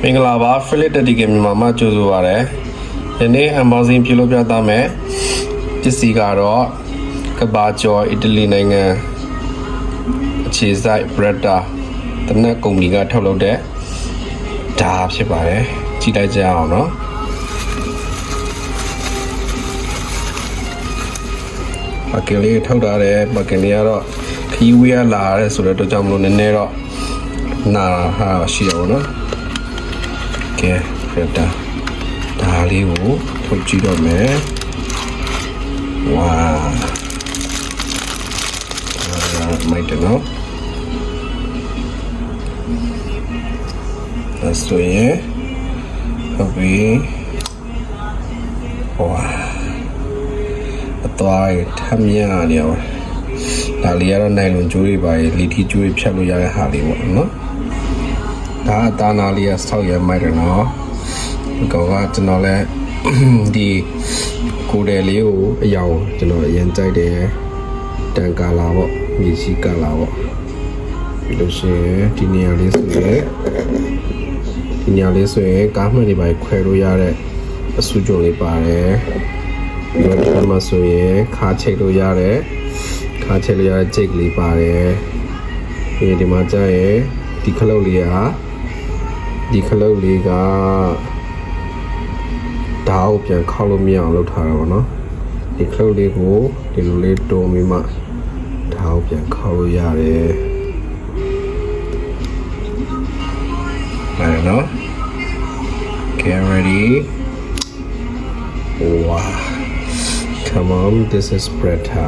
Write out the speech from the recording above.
မင်္ဂလာပါဖိလစ်တတီကမြန်မာမှာကြိုဆိုပါရစေဒီနေ့အမောင်စင်ပြုလုပ်ပြသမယ်ပစ္စည်းကတော့ကဘာကျော်အီတလီနိုင်ငံအခြေစိုက် Beretta တနက်ကုမ္ပဏီကထုတ်လုပ်တဲ့ဓာတ်ဖြစ်ပါတယ်ကြည့်လိုက်ကြအောင်နော်ပကင်လေးထုတ်ထားတယ်ပကင်လေးကတော့ခီးဝေးရလာရဲဆိုတော့တော့ကြောင့်မလို့နည်းနည်းတော့နာဟာရှိရပါတော့ကဲဖက်တာဒါလေးကိုထုတ်ကြည့်တော့မယ်ဝါမိုက်တယ်နော်ဒါဆိုရင်ဟုတ်ပြီဝါအသွားထမ်းမြနေရောဒါလေးကတော့နိုင်လွန်ကျိုးတွေပါလေလီထီကျိုးတွေဖြတ်လို့ရတဲ့ဟာလေးပေါ့နော်ဒါအသားနာလေးကဆောက်ရမိုက်တယ်နော်ဒီကောင်ကကျွန်တော်လည်းဒီကိုယ်တယ်လေးကိုအယောင်ကျွန်တော်အရင်ကြိုက်တယ်တန်ကာလာပေါ့မြေရှိကာလာပေါ့ပြီးလို့ရှိရင်ဒီနေရာလေးဆိုရင်ကားမှန်တွေပါခွဲလို့ရတဲ့အဆူကြုံလေးပါတယ်ပြီးတော့ဒီမှာဆိုရင်ခါချိတ်လို့ရတယ်ခါချိတ်လို့ရတဲ့ဂျိတ်လေးပါတယ်ပြီးဒီမှာကျရင်ဒီခလုတ်လေးကဓာတ်ကိုပြန်ခောက်လို့မရအောင်လုပ်ထားတာပေါ့နော်ဒီခလုတ်လေးကိုဒီလိုလေးတုံးပြီးမှဓာတ်ကိုပြန်ခောက်လို့ရတယ်ဟုတ်နော် Get ready wow come on this is Beretta